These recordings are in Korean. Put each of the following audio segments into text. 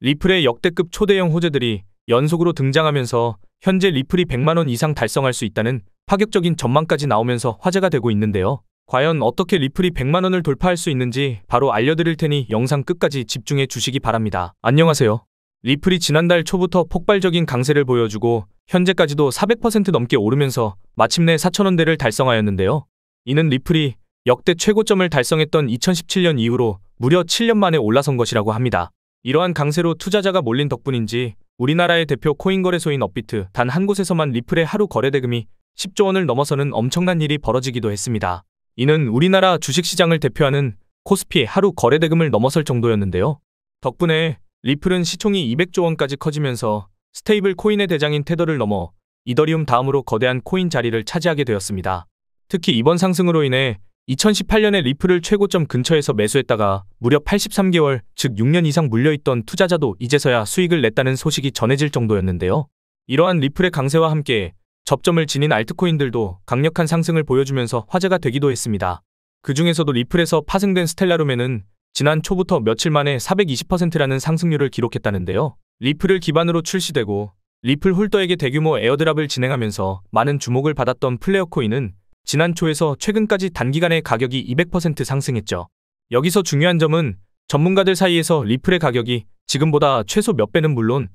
리플의 역대급 초대형 호재들이 연속으로 등장하면서 현재 리플이 100만원 이상 달성할 수 있다는 파격적인 전망까지 나오면서 화제가 되고 있는데요. 과연 어떻게 리플이 100만원을 돌파할 수 있는지 바로 알려드릴 테니 영상 끝까지 집중해 주시기 바랍니다. 안녕하세요. 리플이 지난달 초부터 폭발적인 강세를 보여주고 현재까지도 400% 넘게 오르면서 마침내 4,000원대를 달성하였는데요. 이는 리플이 역대 최고점을 달성했던 2017년 이후로 무려 7년 만에 올라선 것이라고 합니다. 이러한 강세로 투자자가 몰린 덕분인지 우리나라의 대표 코인 거래소인 업비트 단 한 곳에서만 리플의 하루 거래 대금이 10조 원을 넘어서는 엄청난 일이 벌어지기도 했습니다. 이는 우리나라 주식시장을 대표하는 코스피의 하루 거래 대금을 넘어설 정도였는데요. 덕분에 리플은 시총이 200조 원까지 커지면서 스테이블 코인의 대장인 테더를 넘어 이더리움 다음으로 거대한 코인 자리를 차지하게 되었습니다. 특히 이번 상승으로 인해 2018년에 리플을 최고점 근처에서 매수했다가 무려 83개월, 즉 6년 이상 물려있던 투자자도 이제서야 수익을 냈다는 소식이 전해질 정도였는데요. 이러한 리플의 강세와 함께 접점을 지닌 알트코인들도 강력한 상승을 보여주면서 화제가 되기도 했습니다. 그 중에서도 리플에서 파생된 스텔라룸에는 지난 초부터 며칠 만에 420%라는 상승률을 기록했다는데요. 리플을 기반으로 출시되고 리플 홀더에게 대규모 에어드랍을 진행하면서 많은 주목을 받았던 플레어 코인은 지난 초에서 최근까지 단기간에 가격이 200% 상승했죠. 여기서 중요한 점은 전문가들 사이에서 리플의 가격이 지금보다 최소 몇 배는 물론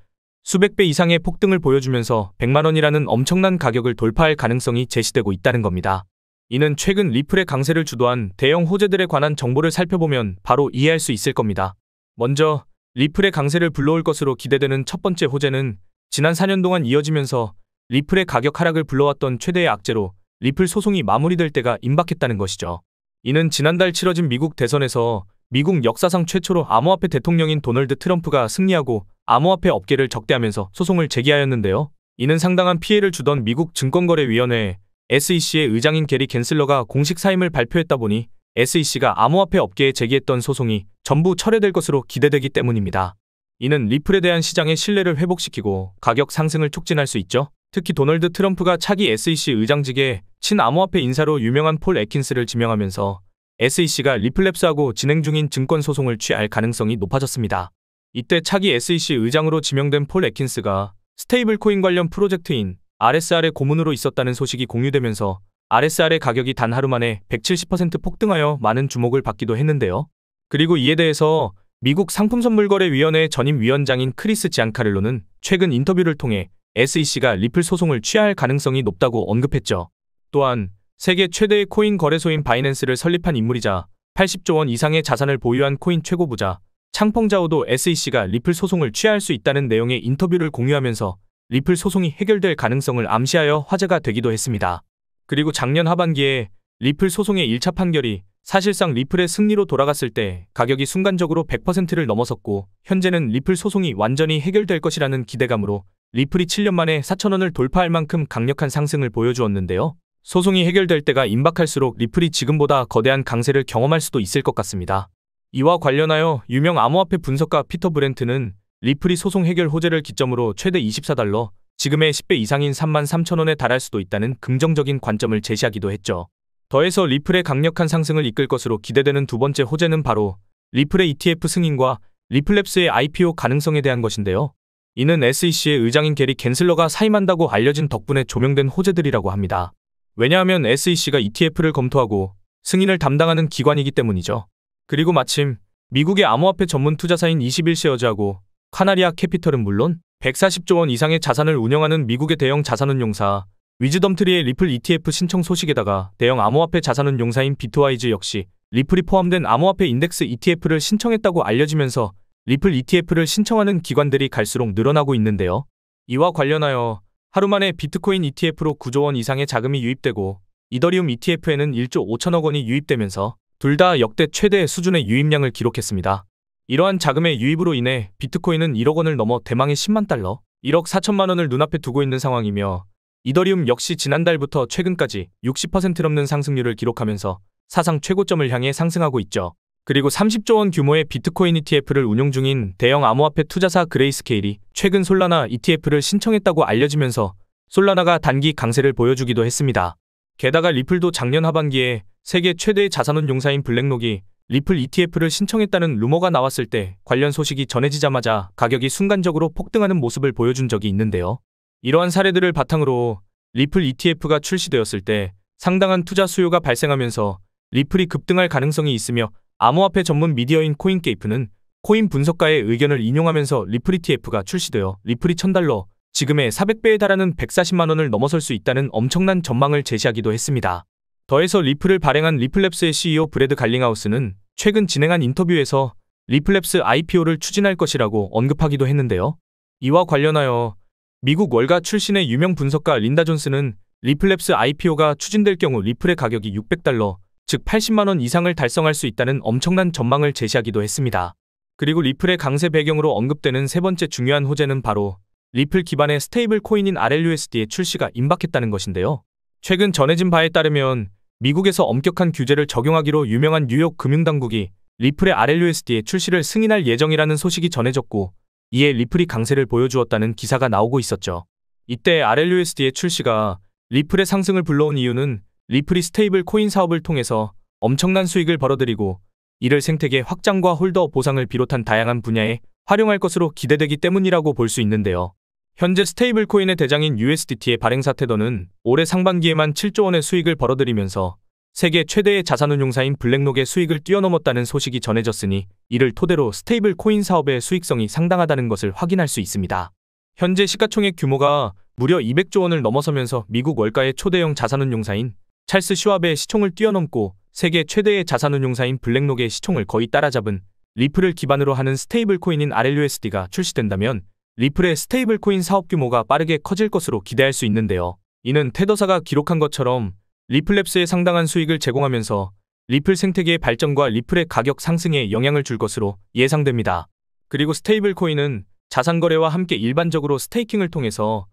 수백 배 이상의 폭등을 보여주면서 100만원이라는 엄청난 가격을 돌파할 가능성이 제시되고 있다는 겁니다. 이는 최근 리플의 강세를 주도한 대형 호재들에 관한 정보를 살펴보면 바로 이해할 수 있을 겁니다. 먼저 리플의 강세를 불러올 것으로 기대되는 첫 번째 호재는 지난 4년 동안 이어지면서 리플의 가격 하락을 불러왔던 최대의 악재로 리플 소송이 마무리될 때가 임박했다는 것이죠. 이는 지난달 치러진 미국 대선에서 미국 역사상 최초로 암호화폐 대통령인 도널드 트럼프가 승리하고 암호화폐 업계를 적대하면서 소송을 제기하였는데요. 이는 상당한 피해를 주던 미국 증권거래위원회 SEC의 의장인 게리 갠슬러가 공식 사임을 발표했다 보니 SEC가 암호화폐 업계에 제기했던 소송이 전부 철회될 것으로 기대되기 때문입니다. 이는 리플에 대한 시장의 신뢰를 회복시키고 가격 상승을 촉진할 수 있죠. 특히 도널드 트럼프가 차기 SEC 의장직에 친암호화폐 인사로 유명한 폴 애킨스를 지명하면서 SEC가 리플랩스하고 진행 중인 증권 소송을 취할 가능성이 높아졌습니다. 이때 차기 SEC 의장으로 지명된 폴 애킨스가 스테이블 코인 관련 프로젝트인 RSR의 고문으로 있었다는 소식이 공유되면서 RSR의 가격이 단 하루 만에 170% 폭등하여 많은 주목을 받기도 했는데요. 그리고 이에 대해서 미국 상품선물거래위원회 전임 위원장인 크리스 지안카를로는 최근 인터뷰를 통해 SEC가 리플 소송을 취할 가능성이 높다고 언급했죠. 또한 세계 최대의 코인 거래소인 바이낸스를 설립한 인물이자 80조 원 이상의 자산을 보유한 코인 최고 부자 창펑자오도 SEC가 리플 소송을 취할 수 있다는 내용의 인터뷰를 공유하면서 리플 소송이 해결될 가능성을 암시하여 화제가 되기도 했습니다. 그리고 작년 하반기에 리플 소송의 1차 판결이 사실상 리플의 승리로 돌아갔을 때 가격이 순간적으로 100%를 넘어섰고 현재는 리플 소송이 완전히 해결될 것이라는 기대감으로 리플이 7년 만에 4,000원을 돌파할 만큼 강력한 상승을 보여주었는데요. 소송이 해결될 때가 임박할수록 리플이 지금보다 거대한 강세를 경험할 수도 있을 것 같습니다. 이와 관련하여 유명 암호화폐 분석가 피터 브렌트는 리플이 소송 해결 호재를 기점으로 최대 24달러, 지금의 10배 이상인 33,000원에 달할 수도 있다는 긍정적인 관점을 제시하기도 했죠. 더해서 리플의 강력한 상승을 이끌 것으로 기대되는 두 번째 호재는 바로 리플의 ETF 승인과 리플랩스의 IPO 가능성에 대한 것인데요. 이는 SEC의 의장인 게리 갠슬러가 사임한다고 알려진 덕분에 조명된 호재들이라고 합니다. 왜냐하면 SEC가 ETF를 검토하고 승인을 담당하는 기관이기 때문이죠. 그리고 마침 미국의 암호화폐 전문 투자사인 21쉐어즈하고 카나리아 캐피털은 물론 140조 원 이상의 자산을 운영하는 미국의 대형 자산운용사 위즈덤트리의 리플 ETF 신청 소식에다가 대형 암호화폐 자산운용사인 비트와이즈 역시 리플이 포함된 암호화폐 인덱스 ETF를 신청했다고 알려지면서 리플 ETF를 신청하는 기관들이 갈수록 늘어나고 있는데요. 이와 관련하여 하루 만에 비트코인 ETF로 9조 원 이상의 자금이 유입되고 이더리움 ETF에는 1조 5천억 원이 유입되면서 둘 다 역대 최대 수준의 유입량을 기록했습니다. 이러한 자금의 유입으로 인해 비트코인은 1억 원을 넘어 대망의 10만 달러, 1억 4천만 원을 눈앞에 두고 있는 상황이며 이더리움 역시 지난달부터 최근까지 60% 넘는 상승률을 기록하면서 사상 최고점을 향해 상승하고 있죠. 그리고 30조 원 규모의 비트코인 ETF를 운용 중인 대형 암호화폐 투자사 그레이스케일이 최근 솔라나 ETF를 신청했다고 알려지면서 솔라나가 단기 강세를 보여주기도 했습니다. 게다가 리플도 작년 하반기에 세계 최대의 자산운용사인 블랙록이 리플 ETF를 신청했다는 루머가 나왔을 때 관련 소식이 전해지자마자 가격이 순간적으로 폭등하는 모습을 보여준 적이 있는데요. 이러한 사례들을 바탕으로 리플 ETF가 출시되었을 때 상당한 투자 수요가 발생하면서 리플이 급등할 가능성이 있으며 암호화폐 전문 미디어인 코인게이프는 코인 분석가의 의견을 인용하면서 리플 ETF가 출시되어 리플이 $1000, 지금의 400배에 달하는 140만 원을 넘어설 수 있다는 엄청난 전망을 제시하기도 했습니다. 더해서 리플을 발행한 리플랩스의 CEO 브래드 갈링하우스는 최근 진행한 인터뷰에서 리플랩스 IPO를 추진할 것이라고 언급하기도 했는데요. 이와 관련하여 미국 월가 출신의 유명 분석가 린다 존스는 리플랩스 IPO가 추진될 경우 리플의 가격이 $600, 즉 80만 원 이상을 달성할 수 있다는 엄청난 전망을 제시하기도 했습니다. 그리고 리플의 강세 배경으로 언급되는 세 번째 중요한 호재는 바로 리플 기반의 스테이블 코인인 RLUSD의 출시가 임박했다는 것인데요. 최근 전해진 바에 따르면 미국에서 엄격한 규제를 적용하기로 유명한 뉴욕 금융당국이 리플의 RLUSD의 출시를 승인할 예정이라는 소식이 전해졌고, 이에 리플이 강세를 보여주었다는 기사가 나오고 있었죠. 이때 RLUSD의 출시가 리플의 상승을 불러온 이유는 리플이 스테이블 코인 사업을 통해서 엄청난 수익을 벌어들이고 이를 생태계 확장과 홀더 보상을 비롯한 다양한 분야에 활용할 것으로 기대되기 때문이라고 볼 수 있는데요. 현재 스테이블 코인의 대장인 USDT의 발행사 테더는 올해 상반기에만 7조 원의 수익을 벌어들이면서 세계 최대의 자산운용사인 블랙록의 수익을 뛰어넘었다는 소식이 전해졌으니 이를 토대로 스테이블 코인 사업의 수익성이 상당하다는 것을 확인할 수 있습니다. 현재 시가총액 규모가 무려 200조 원을 넘어서면서 미국 월가의 초대형 자산운용사인 찰스 슈왑의 시총을 뛰어넘고 세계 최대의 자산운용사인 블랙록의 시총을 거의 따라잡은 리플을 기반으로 하는 스테이블 코인인 RLUSD가 출시된다면 리플의 스테이블 코인 사업 규모가 빠르게 커질 것으로 기대할 수 있는데요. 이는 테더사가 기록한 것처럼 리플랩스에 상당한 수익을 제공하면서 리플 생태계의 발전과 리플의 가격 상승에 영향을 줄 것으로 예상됩니다. 그리고 스테이블 코인은 자산 거래와 함께 일반적으로 스테이킹을 통해서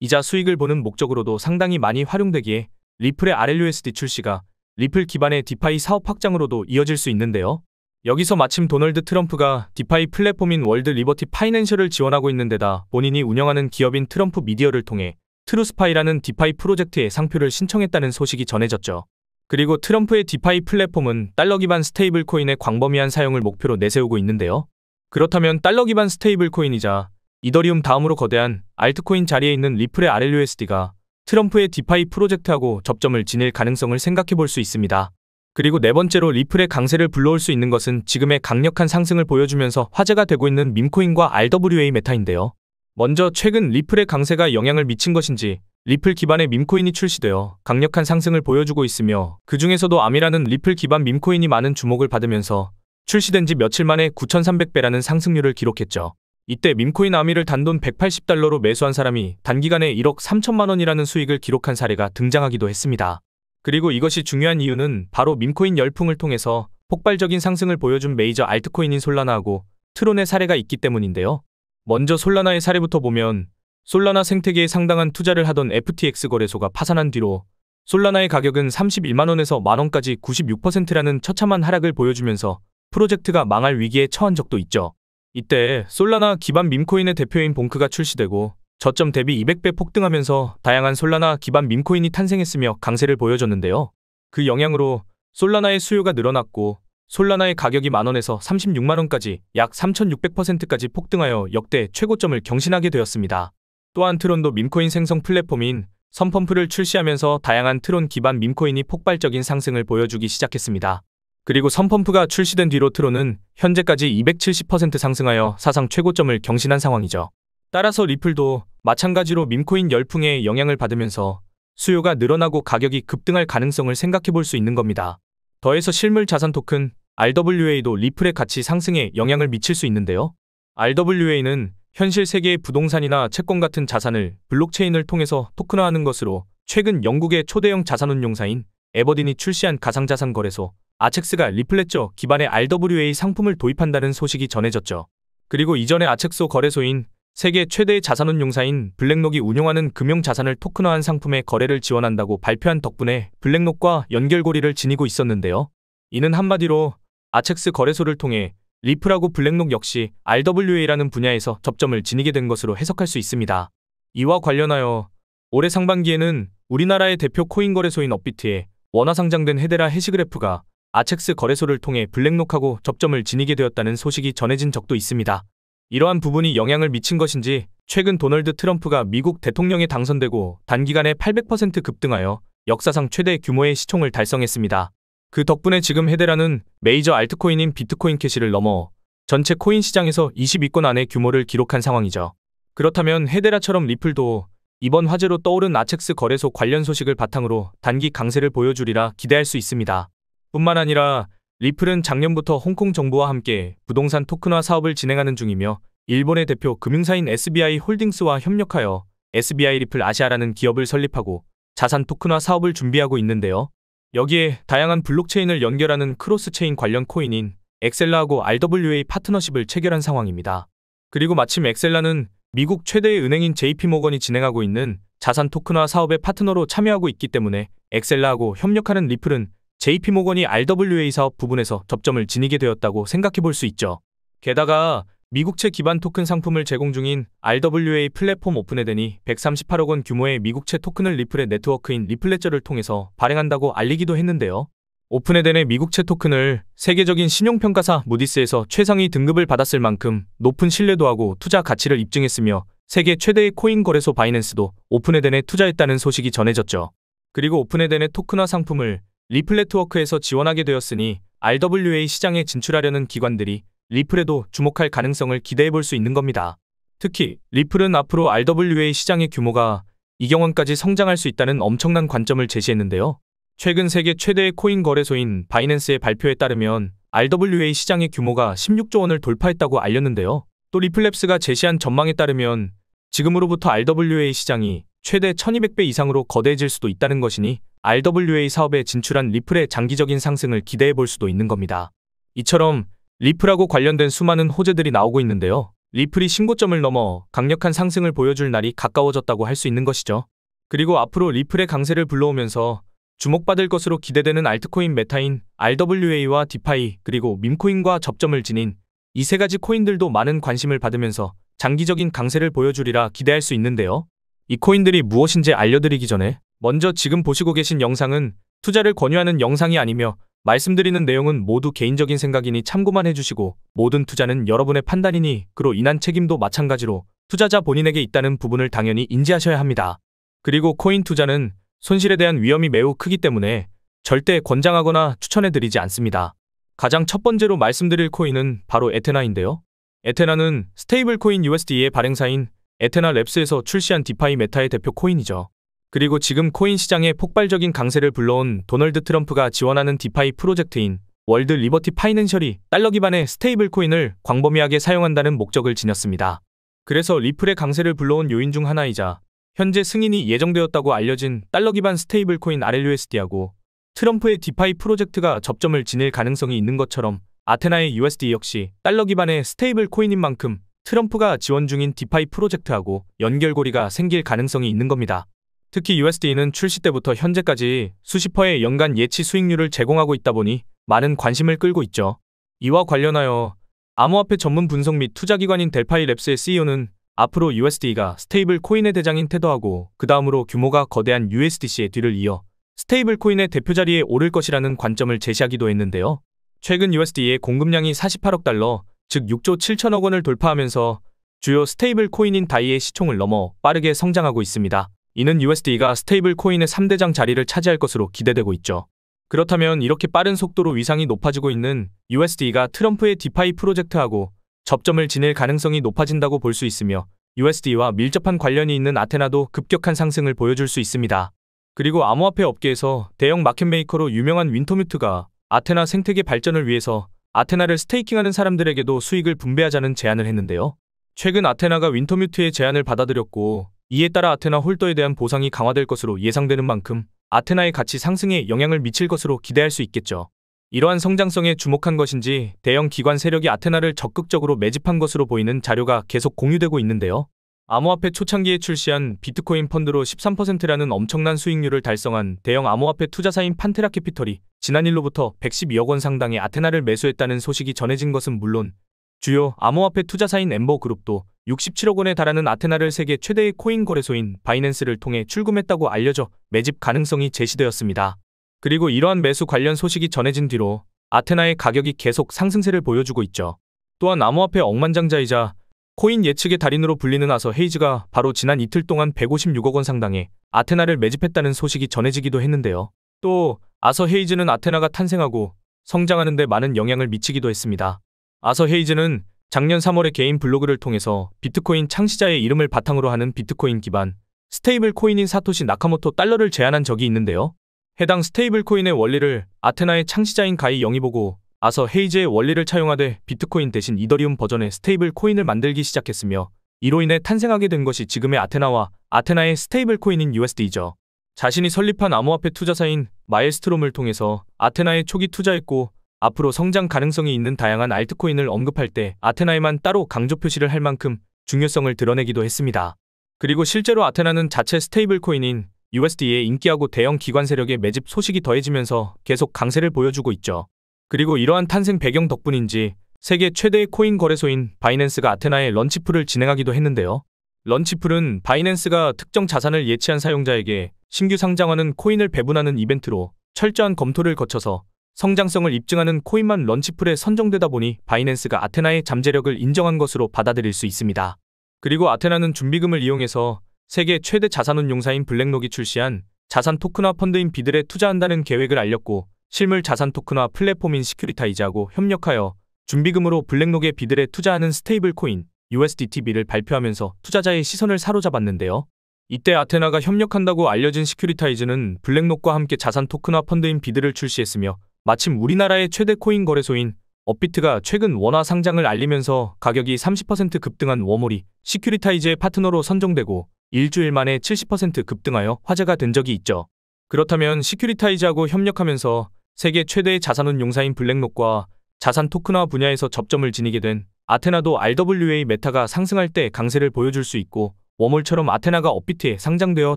이자 수익을 보는 목적으로도 상당히 많이 활용되기에 리플의 RLUSD 출시가 리플 기반의 디파이 사업 확장으로도 이어질 수 있는데요. 여기서 마침 도널드 트럼프가 디파이 플랫폼인 월드 리버티 파이낸셜을 지원하고 있는 데다 본인이 운영하는 기업인 트럼프 미디어를 통해 트루스파이라는 디파이 프로젝트에 상표를 신청했다는 소식이 전해졌죠. 그리고 트럼프의 디파이 플랫폼은 달러 기반 스테이블 코인의 광범위한 사용을 목표로 내세우고 있는데요. 그렇다면 달러 기반 스테이블 코인이자 이더리움 다음으로 거대한 알트코인 자리에 있는 리플의 RLUSD가 트럼프의 디파이 프로젝트하고 접점을 지닐 가능성을 생각해 볼 수 있습니다. 그리고 네 번째로 리플의 강세를 불러올 수 있는 것은 지금의 강력한 상승을 보여주면서 화제가 되고 있는 밈코인과 RWA 메타인데요. 먼저 최근 리플의 강세가 영향을 미친 것인지 리플 기반의 밈코인이 출시되어 강력한 상승을 보여주고 있으며 그 중에서도 아미라는 리플 기반 밈코인이 많은 주목을 받으면서 출시된 지 며칠 만에 9,300배라는 상승률을 기록했죠. 이때 밈코인 아미를 단돈 $180로 매수한 사람이 단기간에 1억 3천만 원이라는 수익을 기록한 사례가 등장하기도 했습니다. 그리고 이것이 중요한 이유는 바로 밈코인 열풍을 통해서 폭발적인 상승을 보여준 메이저 알트코인인 솔라나하고 트론의 사례가 있기 때문인데요. 먼저 솔라나의 사례부터 보면 솔라나 생태계에 상당한 투자를 하던 FTX 거래소가 파산한 뒤로 솔라나의 가격은 31만 원에서 만원까지 96%라는 처참한 하락을 보여주면서 프로젝트가 망할 위기에 처한 적도 있죠. 이때 솔라나 기반 밈코인의 대표인 봉크가 출시되고 저점 대비 200배 폭등하면서 다양한 솔라나 기반 밈코인이 탄생했으며 강세를 보여줬는데요. 그 영향으로 솔라나의 수요가 늘어났고 솔라나의 가격이 만원에서 36만원까지 약 3600%까지 폭등하여 역대 최고점을 경신하게 되었습니다. 또한 트론도 밈코인 생성 플랫폼인 선펌프를 출시하면서 다양한 트론 기반 밈코인이 폭발적인 상승을 보여주기 시작했습니다. 그리고 선펌프가 출시된 뒤로 트론은 현재까지 270% 상승하여 사상 최고점을 경신한 상황이죠. 따라서 리플도 마찬가지로 밈코인 열풍에 영향을 받으면서 수요가 늘어나고 가격이 급등할 가능성을 생각해 볼 수 있는 겁니다. 더해서 실물 자산 토큰 RWA도 리플의 가치 상승에 영향을 미칠 수 있는데요. RWA는 현실 세계의 부동산이나 채권 같은 자산을 블록체인을 통해서 토큰화하는 것으로 최근 영국의 초대형 자산운용사인 에버딘이 출시한 가상자산 거래소 아첵스가 리플레저 기반의 RWA 상품을 도입한다는 소식이 전해졌죠. 그리고 이전에 아첵스 거래소인 세계 최대의 자산운용사인 블랙록이 운용하는 금융자산을 토큰화한 상품의 거래를 지원한다고 발표한 덕분에 블랙록과 연결고리를 지니고 있었는데요. 이는 한마디로 아첵스 거래소를 통해 리플하고 블랙록 역시 RWA라는 분야에서 접점을 지니게 된 것으로 해석할 수 있습니다. 이와 관련하여 올해 상반기에는 우리나라의 대표 코인 거래소인 업비트에 원화 상장된 헤데라 해시그래프가 아첵스 거래소를 통해 블랙록하고 접점을 지니게 되었다는 소식이 전해진 적도 있습니다. 이러한 부분이 영향을 미친 것인지 최근 도널드 트럼프가 미국 대통령에 당선되고 단기간에 800% 급등하여 역사상 최대 규모의 시총을 달성했습니다. 그 덕분에 지금 헤데라는 메이저 알트코인인 비트코인 캐시를 넘어 전체 코인 시장에서 20위권 안의 규모를 기록한 상황이죠. 그렇다면 헤데라처럼 리플도 이번 화제로 떠오른 아첵스 거래소 관련 소식을 바탕으로 단기 강세를 보여주리라 기대할 수 있습니다. 뿐만 아니라 리플은 작년부터 홍콩 정부와 함께 부동산 토큰화 사업을 진행하는 중이며 일본의 대표 금융사인 SBI 홀딩스와 협력하여 SBI 리플 아시아라는 기업을 설립하고 자산 토큰화 사업을 준비하고 있는데요. 여기에 다양한 블록체인을 연결하는 크로스체인 관련 코인인 엑셀라하고 RWA 파트너십을 체결한 상황입니다. 그리고 마침 엑셀라는 미국 최대의 은행인 JP모건이 진행하고 있는 자산 토큰화 사업의 파트너로 참여하고 있기 때문에 엑셀라하고 협력하는 리플은 JP모건이 RWA 사업 부분에서 접점을 지니게 되었다고 생각해 볼 수 있죠. 게다가 미국채 기반 토큰 상품을 제공 중인 RWA 플랫폼 오픈에덴이 138억 원 규모의 미국채 토큰을 리플의 네트워크인 리플레저를 통해서 발행한다고 알리기도 했는데요. 오픈에덴의 미국채 토큰을 세계적인 신용평가사 무디스에서 최상위 등급을 받았을 만큼 높은 신뢰도하고 투자 가치를 입증했으며 세계 최대의 코인 거래소 바이낸스도 오픈에덴에 투자했다는 소식이 전해졌죠. 그리고 오픈에덴의 토큰화 상품을 리플네트워크에서 지원하게 되었으니 RWA 시장에 진출하려는 기관들이 리플에도 주목할 가능성을 기대해 볼 수 있는 겁니다. 특히 리플은 앞으로 RWA 시장의 규모가 2억 원까지 성장할 수 있다는 엄청난 관점을 제시했는데요. 최근 세계 최대의 코인 거래소인 바이낸스의 발표에 따르면 RWA 시장의 규모가 16조 원을 돌파했다고 알렸는데요. 또 리플랩스가 제시한 전망에 따르면 지금으로부터 RWA 시장이 최대 1200배 이상으로 거대해질 수도 있다는 것이니 RWA 사업에 진출한 리플의 장기적인 상승을 기대해 볼 수도 있는 겁니다. 이처럼 리플하고 관련된 수많은 호재들이 나오고 있는데요. 리플이 신고점을 넘어 강력한 상승을 보여줄 날이 가까워졌다고 할 수 있는 것이죠. 그리고 앞으로 리플의 강세를 불러오면서 주목받을 것으로 기대되는 알트코인 메타인 RWA와 디파이 그리고 밈코인과 접점을 지닌 이 세 가지 코인들도 많은 관심을 받으면서 장기적인 강세를 보여주리라 기대할 수 있는데요. 이 코인들이 무엇인지 알려드리기 전에 먼저 지금 보시고 계신 영상은 투자를 권유하는 영상이 아니며 말씀드리는 내용은 모두 개인적인 생각이니 참고만 해주시고 모든 투자는 여러분의 판단이니 그로 인한 책임도 마찬가지로 투자자 본인에게 있다는 부분을 당연히 인지하셔야 합니다. 그리고 코인 투자는 손실에 대한 위험이 매우 크기 때문에 절대 권장하거나 추천해드리지 않습니다. 가장 첫 번째로 말씀드릴 코인은 바로 에테나인데요. 에테나는 스테이블 코인 USD의 발행사인 에테나 랩스에서 출시한 디파이 메타의 대표 코인이죠. 그리고 지금 코인 시장에 폭발적인 강세를 불러온 도널드 트럼프가 지원하는 디파이 프로젝트인 월드 리버티 파이낸셜이 달러 기반의 스테이블 코인을 광범위하게 사용한다는 목적을 지녔습니다. 그래서 리플의 강세를 불러온 요인 중 하나이자 현재 승인이 예정되었다고 알려진 달러 기반 스테이블 코인 RLUSD하고 트럼프의 디파이 프로젝트가 접점을 지닐 가능성이 있는 것처럼 아테나의 USD 역시 달러 기반의 스테이블 코인인 만큼 트럼프가 지원 중인 디파이 프로젝트하고 연결고리가 생길 가능성이 있는 겁니다. 특히 USD는 출시 때부터 현재까지 수십 %의 연간 예치 수익률을 제공하고 있다 보니 많은 관심을 끌고 있죠. 이와 관련하여 암호화폐 전문 분석 및 투자기관인 델파이 랩스의 CEO는 앞으로 USD가 스테이블 코인의 대장인 테더하고 그 다음으로 규모가 거대한 USDC의 뒤를 이어 스테이블 코인의 대표 자리에 오를 것이라는 관점을 제시하기도 했는데요. 최근 USD의 공급량이 48억 달러, 즉 6조 7천억 원을 돌파하면서 주요 스테이블 코인인 다이의 시총을 넘어 빠르게 성장하고 있습니다. 이는 USD가 스테이블 코인의 3대장 자리를 차지할 것으로 기대되고 있죠. 그렇다면 이렇게 빠른 속도로 위상이 높아지고 있는 USD가 트럼프의 디파이 프로젝트하고 접점을 지닐 가능성이 높아진다고 볼 수 있으며 USD와 밀접한 관련이 있는 아테나도 급격한 상승을 보여줄 수 있습니다. 그리고 암호화폐 업계에서 대형 마켓메이커로 유명한 윈터뮤트가 아테나 생태계 발전을 위해서 아테나를 스테이킹하는 사람들에게도 수익을 분배하자는 제안을 했는데요. 최근 아테나가 윈터뮤트의 제안을 받아들였고 이에 따라 아테나 홀더에 대한 보상이 강화될 것으로 예상되는 만큼 아테나의 가치 상승에 영향을 미칠 것으로 기대할 수 있겠죠. 이러한 성장성에 주목한 것인지 대형 기관 세력이 아테나를 적극적으로 매집한 것으로 보이는 자료가 계속 공유되고 있는데요. 암호화폐 초창기에 출시한 비트코인 펀드로 13%라는 엄청난 수익률을 달성한 대형 암호화폐 투자사인 판테라 캐피털이 지난 일로부터 112억 원 상당의 아테나를 매수했다는 소식이 전해진 것은 물론 주요 암호화폐 투자사인 엠버그룹도 67억 원에 달하는 아테나를 세계 최대의 코인 거래소인 바이낸스를 통해 출금했다고 알려져 매집 가능성이 제시되었습니다. 그리고 이러한 매수 관련 소식이 전해진 뒤로 아테나의 가격이 계속 상승세를 보여주고 있죠. 또한 암호화폐 억만장자이자 코인 예측의 달인으로 불리는 아서 헤이즈가 바로 지난 이틀 동안 156억 원 상당의 아테나를 매집했다는 소식이 전해지기도 했는데요. 또 아서 헤이즈는 아테나가 탄생하고 성장하는 데 많은 영향을 미치기도 했습니다. 아서 헤이즈는 작년 3월에 개인 블로그를 통해서 비트코인 창시자의 이름을 바탕으로 하는 비트코인 기반 스테이블 코인인 사토시 나카모토 달러를 제안한 적이 있는데요. 해당 스테이블 코인의 원리를 아테나의 창시자인 가이 영이 보고 아서 헤이즈의 원리를 차용하되 비트코인 대신 이더리움 버전의 스테이블 코인을 만들기 시작했으며 이로 인해 탄생하게 된 것이 지금의 아테나와 아테나의 스테이블 코인인 USD이죠. 자신이 설립한 암호화폐 투자사인 마일스트롬을 통해서 아테나에 초기 투자했고 앞으로 성장 가능성이 있는 다양한 알트코인을 언급할 때 아테나에만 따로 강조 표시를 할 만큼 중요성을 드러내기도 했습니다. 그리고 실제로 아테나는 자체 스테이블 코인인 USD의 인기하고 대형 기관 세력의 매집 소식이 더해지면서 계속 강세를 보여주고 있죠. 그리고 이러한 탄생 배경 덕분인지 세계 최대의 코인 거래소인 바이낸스가 아테나의 런치풀을 진행하기도 했는데요. 런치풀은 바이낸스가 특정 자산을 예치한 사용자에게 신규 상장하는 코인을 배분하는 이벤트로 철저한 검토를 거쳐서 성장성을 입증하는 코인만 런치풀에 선정되다 보니 바이낸스가 아테나의 잠재력을 인정한 것으로 받아들일 수 있습니다. 그리고 아테나는 준비금을 이용해서 세계 최대 자산운용사인 블랙록이 출시한 자산 토큰화 펀드인 비들에 투자한다는 계획을 알렸고 실물 자산 토큰화 플랫폼인 시큐리타이즈하고 협력하여 준비금으로 블랙록의 비들에 투자하는 스테이블 코인 USDTB를 발표하면서 투자자의 시선을 사로잡았는데요. 이때 아테나가 협력한다고 알려진 시큐리타이즈는 블랙록과 함께 자산 토큰화 펀드인 비들을 출시했으며 마침 우리나라의 최대 코인 거래소인 업비트가 최근 원화 상장을 알리면서 가격이 30% 급등한 워몰이 시큐리타이즈의 파트너로 선정되고 일주일 만에 70% 급등하여 화제가 된 적이 있죠. 그렇다면 시큐리타이즈하고 협력하면서 세계 최대의 자산운용사인 블랙록과 자산 토큰화 분야에서 접점을 지니게 된 아테나도 RWA 메타가 상승할 때 강세를 보여줄 수 있고 워몰처럼 아테나가 업비트에 상장되어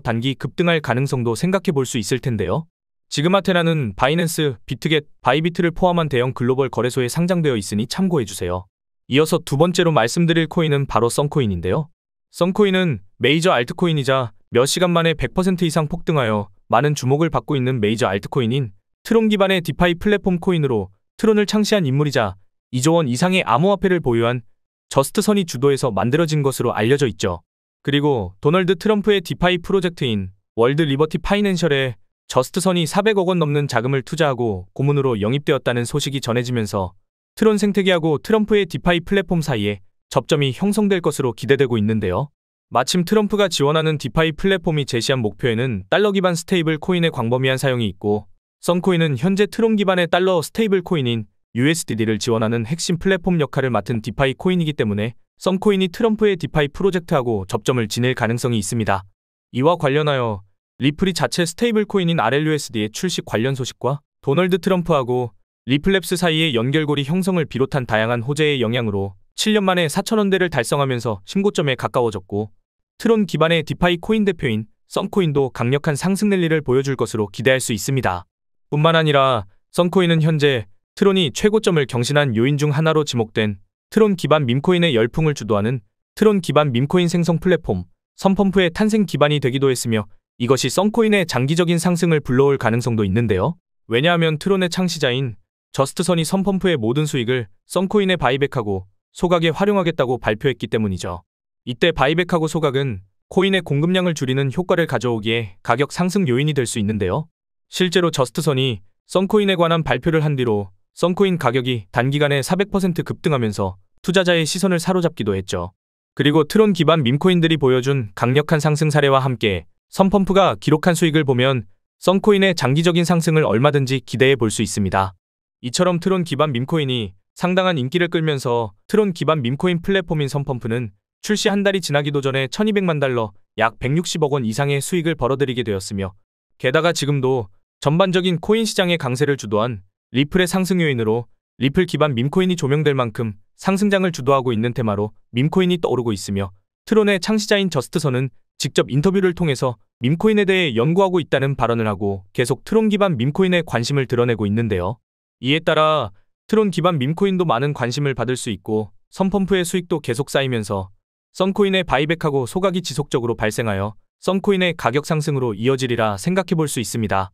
단기 급등할 가능성도 생각해 볼 수 있을 텐데요. 지금 아테나는 바이낸스, 비트겟, 바이비트를 포함한 대형 글로벌 거래소에 상장되어 있으니 참고해주세요. 이어서 두 번째로 말씀드릴 코인은 바로 썬코인인데요. 썬코인은 메이저 알트코인이자 몇 시간 만에 100% 이상 폭등하여 많은 주목을 받고 있는 메이저 알트코인인 트론 기반의 디파이 플랫폼 코인으로 트론을 창시한 인물이자 2조 원 이상의 암호화폐를 보유한 저스트선이 주도해서 만들어진 것으로 알려져 있죠. 그리고 도널드 트럼프의 디파이 프로젝트인 월드 리버티 파이낸셜에 저스트선이 400억 원 넘는 자금을 투자하고 고문으로 영입되었다는 소식이 전해지면서 트론 생태계하고 트럼프의 디파이 플랫폼 사이에 접점이 형성될 것으로 기대되고 있는데요. 마침 트럼프가 지원하는 디파이 플랫폼이 제시한 목표에는 달러 기반 스테이블 코인의 광범위한 사용이 있고 썬코인은 현재 트론 기반의 달러 스테이블 코인인 USDD를 지원하는 핵심 플랫폼 역할을 맡은 디파이 코인이기 때문에 썬코인이 트럼프의 디파이 프로젝트하고 접점을 지닐 가능성이 있습니다. 이와 관련하여 리플이 자체 스테이블 코인인 RLUSD의 출시 관련 소식과 도널드 트럼프하고 리플랩스 사이의 연결고리 형성을 비롯한 다양한 호재의 영향으로 7년 만에 4,000원대를 달성하면서 신고점에 가까워졌고 트론 기반의 디파이 코인 대표인 썬코인도 강력한 상승 랠리를 보여줄 것으로 기대할 수 있습니다. 뿐만 아니라 썬코인은 현재 트론이 최고점을 경신한 요인 중 하나로 지목된 트론 기반 밈코인의 열풍을 주도하는 트론 기반 밈코인 생성 플랫폼 선펌프의 탄생 기반이 되기도 했으며 이것이 썬코인의 장기적인 상승을 불러올 가능성도 있는데요. 왜냐하면 트론의 창시자인 저스트선이 선펌프의 모든 수익을 썬코인에 바이백하고 소각에 활용하겠다고 발표했기 때문이죠. 이때 바이백하고 소각은 코인의 공급량을 줄이는 효과를 가져오기에 가격 상승 요인이 될 수 있는데요. 실제로 저스트선이 썬코인에 관한 발표를 한 뒤로 썬코인 가격이 단기간에 400% 급등하면서 투자자의 시선을 사로잡기도 했죠. 그리고 트론 기반 밈코인들이 보여준 강력한 상승 사례와 함께 선펌프가 기록한 수익을 보면 썬코인의 장기적인 상승을 얼마든지 기대해 볼 수 있습니다. 이처럼 트론 기반 밈코인이 상당한 인기를 끌면서 트론 기반 밈코인 플랫폼인 선펌프는 출시 한 달이 지나기도 전에 1200만 달러, 약 160억 원 이상의 수익을 벌어들이게 되었으며 게다가 지금도 전반적인 코인 시장의 강세를 주도한 리플의 상승 요인으로 리플 기반 밈코인이 조명될 만큼 상승장을 주도하고 있는 테마로 밈코인이 떠오르고 있으며 트론의 창시자인 저스트선은 직접 인터뷰를 통해서 밈코인에 대해 연구하고 있다는 발언을 하고 계속 트론 기반 밈코인에 관심을 드러내고 있는데요. 이에 따라 트론 기반 밈코인도 많은 관심을 받을 수 있고 선펌프의 수익도 계속 쌓이면서 썬코인의 바이백하고 소각이 지속적으로 발생하여 썬코인의 가격 상승으로 이어지리라 생각해 볼 수 있습니다.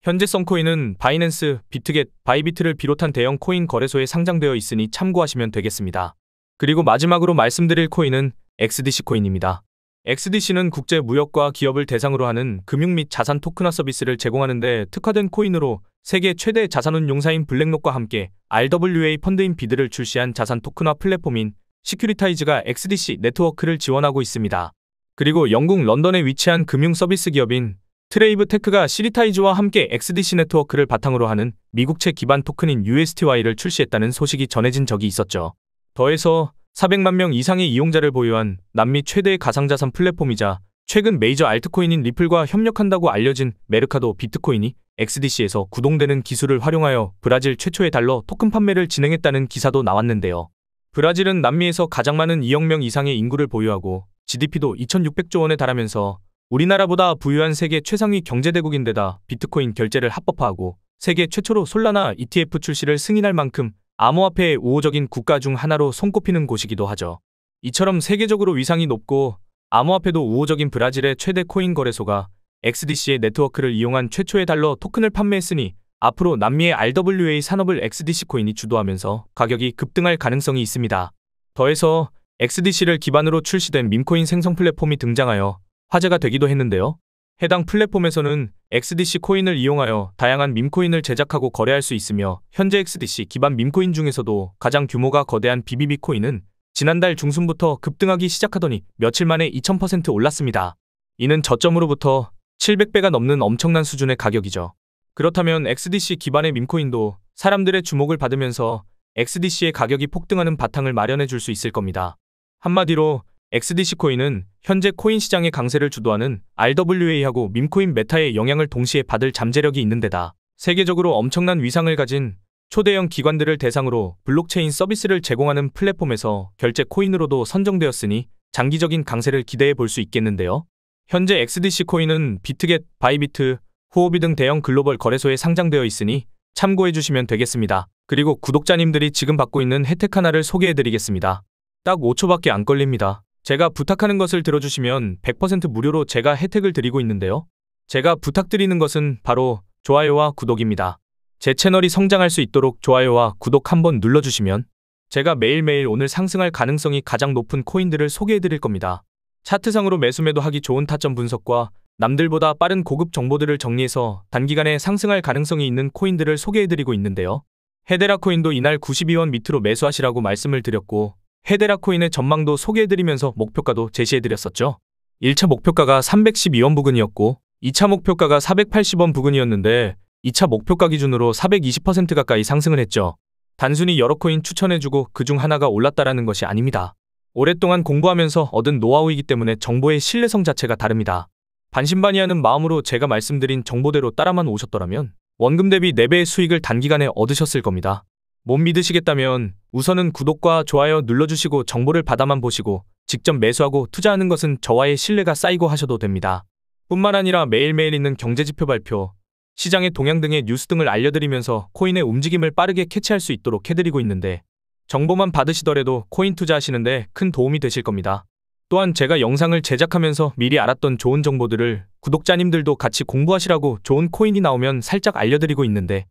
현재 썬코인은 바이낸스, 비트겟, 바이비트를 비롯한 대형 코인 거래소에 상장되어 있으니 참고하시면 되겠습니다. 그리고 마지막으로 말씀드릴 코인은 XDC 코인입니다. XDC는 국제 무역과 기업을 대상으로 하는 금융 및 자산 토큰화 서비스를 제공하는 데 특화된 코인으로 세계 최대 자산운용사인 블랙록과 함께 RWA 펀드인 비드를 출시한 자산 토큰화 플랫폼인 시큐리타이즈가 XDC 네트워크를 지원하고 있습니다. 그리고 영국 런던에 위치한 금융 서비스 기업인 트레이브 테크가 시리타이즈와 함께 XDC 네트워크를 바탕으로 하는 미국채 기반 토큰인 USTY를 출시했다는 소식이 전해진 적이 있었죠. 더해서 400만 명 이상의 이용자를 보유한 남미 최대의 가상자산 플랫폼이자 최근 메이저 알트코인인 리플과 협력한다고 알려진 메르카도 비트코인이 XDC에서 구동되는 기술을 활용하여 브라질 최초의 달러 토큰 판매를 진행했다는 기사도 나왔는데요. 브라질은 남미에서 가장 많은 2억 명 이상의 인구를 보유하고 GDP도 2,600조 원에 달하면서 우리나라보다 부유한 세계 최상위 경제대국인데다 비트코인 결제를 합법화하고 세계 최초로 솔라나 ETF 출시를 승인할 만큼 암호화폐의 우호적인 국가 중 하나로 손꼽히는 곳이기도 하죠. 이처럼 세계적으로 위상이 높고 암호화폐도 우호적인 브라질의 최대 코인 거래소가 XDC의 네트워크를 이용한 최초의 달러 토큰을 판매했으니 앞으로 남미의 RWA 산업을 XDC 코인이 주도하면서 가격이 급등할 가능성이 있습니다. 더해서 XDC를 기반으로 출시된 밈코인 생성 플랫폼이 등장하여 화제가 되기도 했는데요. 해당 플랫폼에서는 XDC 코인을 이용하여 다양한 밈코인을 제작하고 거래할 수 있으며 현재 XDC 기반 밈코인 중에서도 가장 규모가 거대한 BBB 코인은 지난달 중순부터 급등하기 시작하더니 며칠 만에 2000% 올랐습니다. 이는 저점으로부터 700배가 넘는 엄청난 수준의 가격이죠. 그렇다면 XDC 기반의 밈코인도 사람들의 주목을 받으면서 XDC의 가격이 폭등하는 바탕을 마련해 줄 수 있을 겁니다. 한마디로 XDC 코인은 현재 코인 시장의 강세를 주도하는 RWA하고 밈코인 메타의 영향을 동시에 받을 잠재력이 있는 데다 세계적으로 엄청난 위상을 가진 초대형 기관들을 대상으로 블록체인 서비스를 제공하는 플랫폼에서 결제 코인으로도 선정되었으니 장기적인 강세를 기대해 볼 수 있겠는데요. 현재 XDC 코인은 비트겟, 바이비트, 후오비 등 대형 글로벌 거래소에 상장되어 있으니 참고해 주시면 되겠습니다. 그리고 구독자님들이 지금 받고 있는 혜택 하나를 소개해 드리겠습니다. 딱 5초밖에 안 걸립니다. 제가 부탁하는 것을 들어주시면 100% 무료로 제가 혜택을 드리고 있는데요. 제가 부탁드리는 것은 바로 좋아요와 구독입니다. 제 채널이 성장할 수 있도록 좋아요와 구독 한번 눌러주시면 제가 매일매일 오늘 상승할 가능성이 가장 높은 코인들을 소개해 드릴 겁니다. 차트상으로 매수매도 하기 좋은 타점 분석과 남들보다 빠른 고급 정보들을 정리해서 단기간에 상승할 가능성이 있는 코인들을 소개해 드리고 있는데요. 헤데라 코인도 이날 92원 밑으로 매수하시라고 말씀을 드렸고 헤데라 코인의 전망도 소개해드리면서 목표가도 제시해드렸었죠. 1차 목표가가 312원 부근이었고 2차 목표가가 480원 부근이었는데 2차 목표가 기준으로 420% 가까이 상승을 했죠. 단순히 여러 코인 추천해주고 그중 하나가 올랐다라는 것이 아닙니다. 오랫동안 공부하면서 얻은 노하우이기 때문에 정보의 신뢰성 자체가 다릅니다. 반신반의하는 마음으로 제가 말씀드린 정보대로 따라만 오셨더라면 원금 대비 4배의 수익을 단기간에 얻으셨을 겁니다. 못 믿으시겠다면 우선은 구독과 좋아요 눌러주시고 정보를 받아만 보시고 직접 매수하고 투자하는 것은 저와의 신뢰가 쌓이고 하셔도 됩니다. 뿐만 아니라 매일매일 있는 경제지표 발표, 시장의 동향 등의 뉴스 등을 알려드리면서 코인의 움직임을 빠르게 캐치할 수 있도록 해드리고 있는데 정보만 받으시더라도 코인 투자하시는데 큰 도움이 되실 겁니다. 또한 제가 영상을 제작하면서 미리 알았던 좋은 정보들을 구독자님들도 같이 공부하시라고 좋은 코인이 나오면 살짝 알려드리고 있는데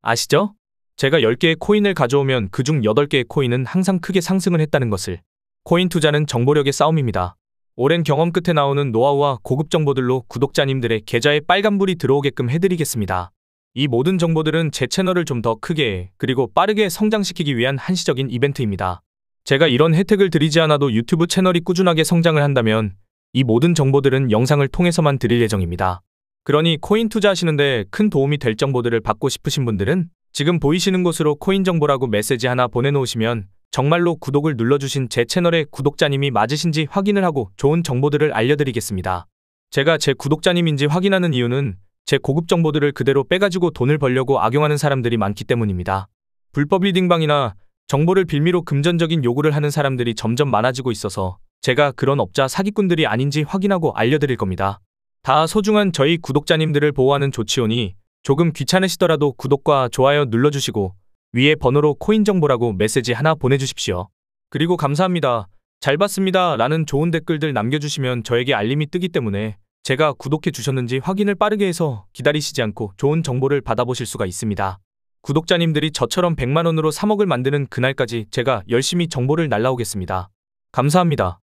아시죠? 제가 10개의 코인을 가져오면 그중 8개의 코인은 항상 크게 상승을 했다는 것을. 코인 투자는 정보력의 싸움입니다. 오랜 경험 끝에 나오는 노하우와 고급 정보들로 구독자님들의 계좌에 빨간불이 들어오게끔 해드리겠습니다. 이 모든 정보들은 제 채널을 좀 더 크게 그리고 빠르게 성장시키기 위한 한시적인 이벤트입니다. 제가 이런 혜택을 드리지 않아도 유튜브 채널이 꾸준하게 성장을 한다면 이 모든 정보들은 영상을 통해서만 드릴 예정입니다. 그러니 코인 투자하시는데 큰 도움이 될 정보들을 받고 싶으신 분들은 지금 보이시는 곳으로 코인 정보라고 메시지 하나 보내놓으시면 정말로 구독을 눌러주신 제 채널의 구독자님이 맞으신지 확인을 하고 좋은 정보들을 알려드리겠습니다. 제가 제 구독자님인지 확인하는 이유는 제 고급 정보들을 그대로 빼가지고 돈을 벌려고 악용하는 사람들이 많기 때문입니다. 불법 리딩방이나 정보를 빌미로 금전적인 요구를 하는 사람들이 점점 많아지고 있어서 제가 그런 업자 사기꾼들이 아닌지 확인하고 알려드릴 겁니다. 다 소중한 저희 구독자님들을 보호하는 조치오니 조금 귀찮으시더라도 구독과 좋아요 눌러주시고 위에 번호로 코인 정보라고 메시지 하나 보내주십시오. 그리고 감사합니다. 잘 봤습니다 라는 좋은 댓글들 남겨주시면 저에게 알림이 뜨기 때문에 제가 구독해 주셨는지 확인을 빠르게 해서 기다리시지 않고 좋은 정보를 받아보실 수가 있습니다. 구독자님들이 저처럼 100만 원으로 3억을 만드는 그날까지 제가 열심히 정보를 날라오겠습니다. 감사합니다.